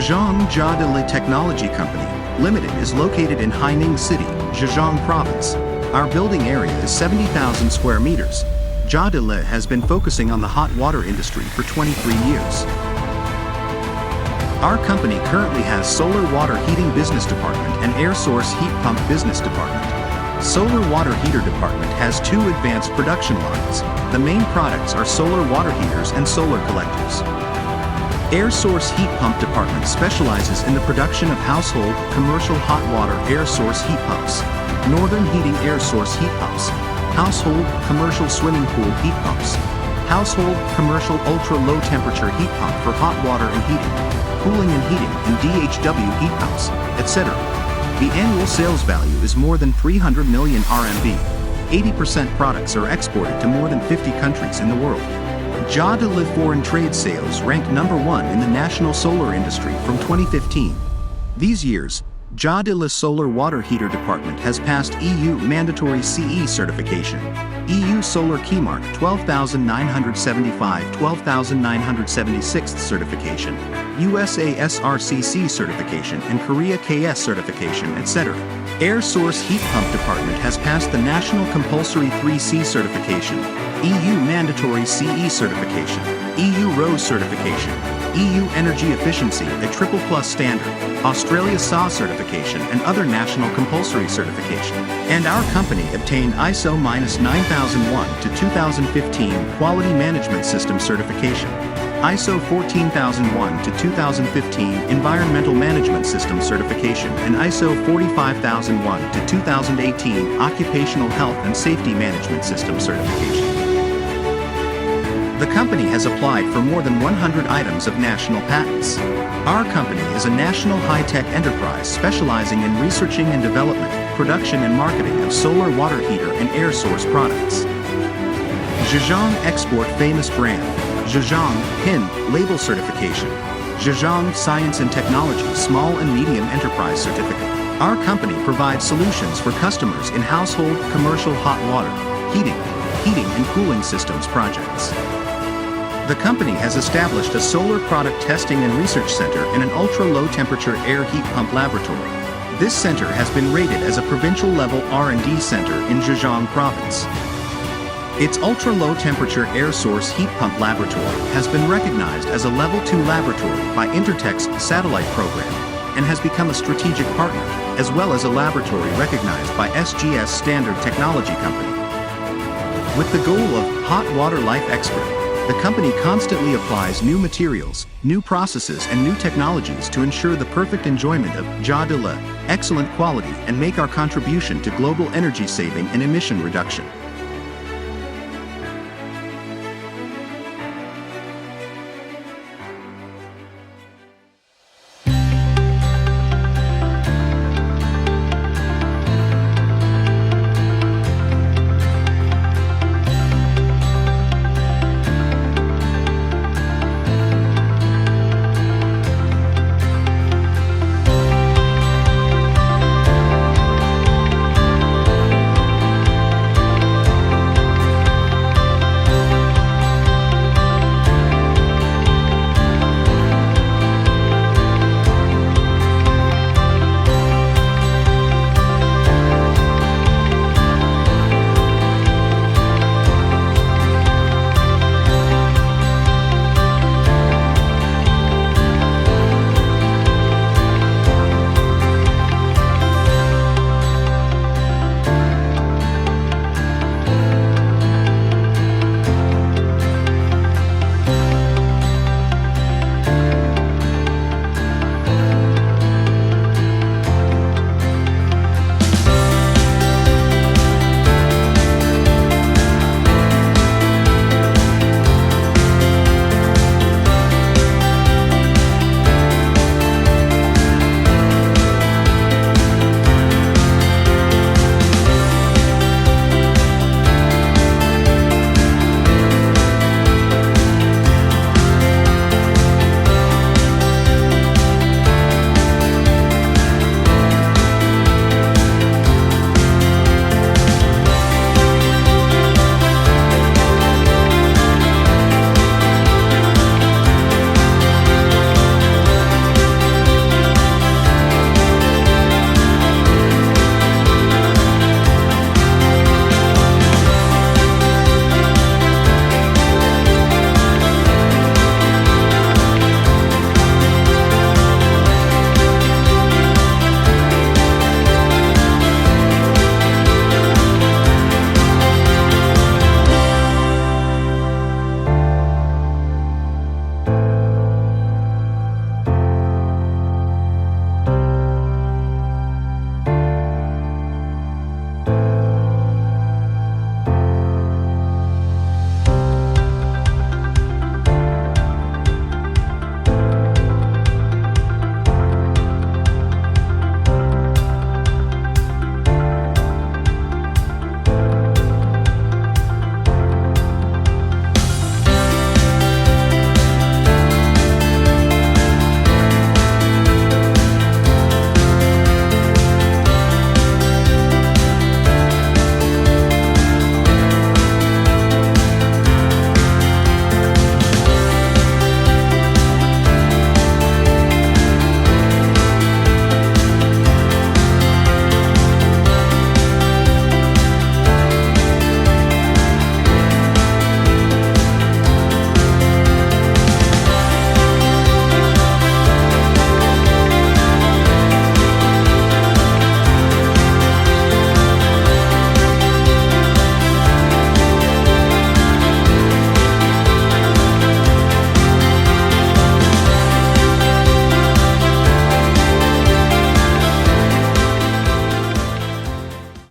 Jiadele Technology Company, Limited is located in Haining City, Zhejiang Province. Our building area is 70,000 square meters. Jiadele has been focusing on the hot water industry for 23 years. Our company currently has solar water heating business department and air source heat pump business department. Solar water heater department has 2 advanced production lines. The main products are solar water heaters and solar collectors. Air source heat pump department specializes in the production of household, commercial hot water air source heat pumps, northern heating air source heat pumps, household, commercial swimming pool heat pumps, household, commercial ultra-low temperature heat pump for hot water and heating, cooling and heating, and DHW heat pumps, etc. The annual sales value is more than 300 million RMB. 80% products are exported to more than 50 countries in the world. Jiadele foreign trade sales ranked number 1 in the national solar industry from 2015. These years, Jiadele Solar Water Heater Department has passed EU mandatory CE certification, EU Solar Keymark 12975 12976 certification, USA SRCC certification and Korea KS certification, etc. Air Source Heat Pump Department has passed the National Compulsory 3C certification, EU Mandatory CE certification, EU ROSE certification, EU Energy Efficiency a Triple Plus standard, Australia SAW certification and other national compulsory certification. And our company obtained ISO-9001 to 2015 Quality Management System certification, ISO 14001 to 2015 Environmental Management System certification and ISO 45001 to 2018 Occupational Health and Safety Management System certification. The company has applied for more than 100 items of national patents. Our company is a national high-tech enterprise specializing in researching and development, production and marketing of solar water heater and air source products. Zhejiang Export Famous Brand, Zhejiang PIN Label Certification, Zhejiang Science and Technology Small and Medium Enterprise Certificate. Our company provides solutions for customers in household, commercial hot water, heating and cooling systems projects. The company has established a solar product testing and research center and an ultra-low temperature air heat pump laboratory. This center has been rated as a provincial level R&D center in Zhejiang Province. Its ultra-low temperature air source heat pump laboratory has been recognized as a level 2 laboratory by Intertek's satellite program and has become a strategic partner, as well as a laboratory recognized by SGS Standard Technology Company. With the goal of hot water life expert, the company constantly applies new materials, new processes and new technologies to ensure the perfect enjoyment of Jiadele, excellent quality and make our contribution to global energy saving and emission reduction.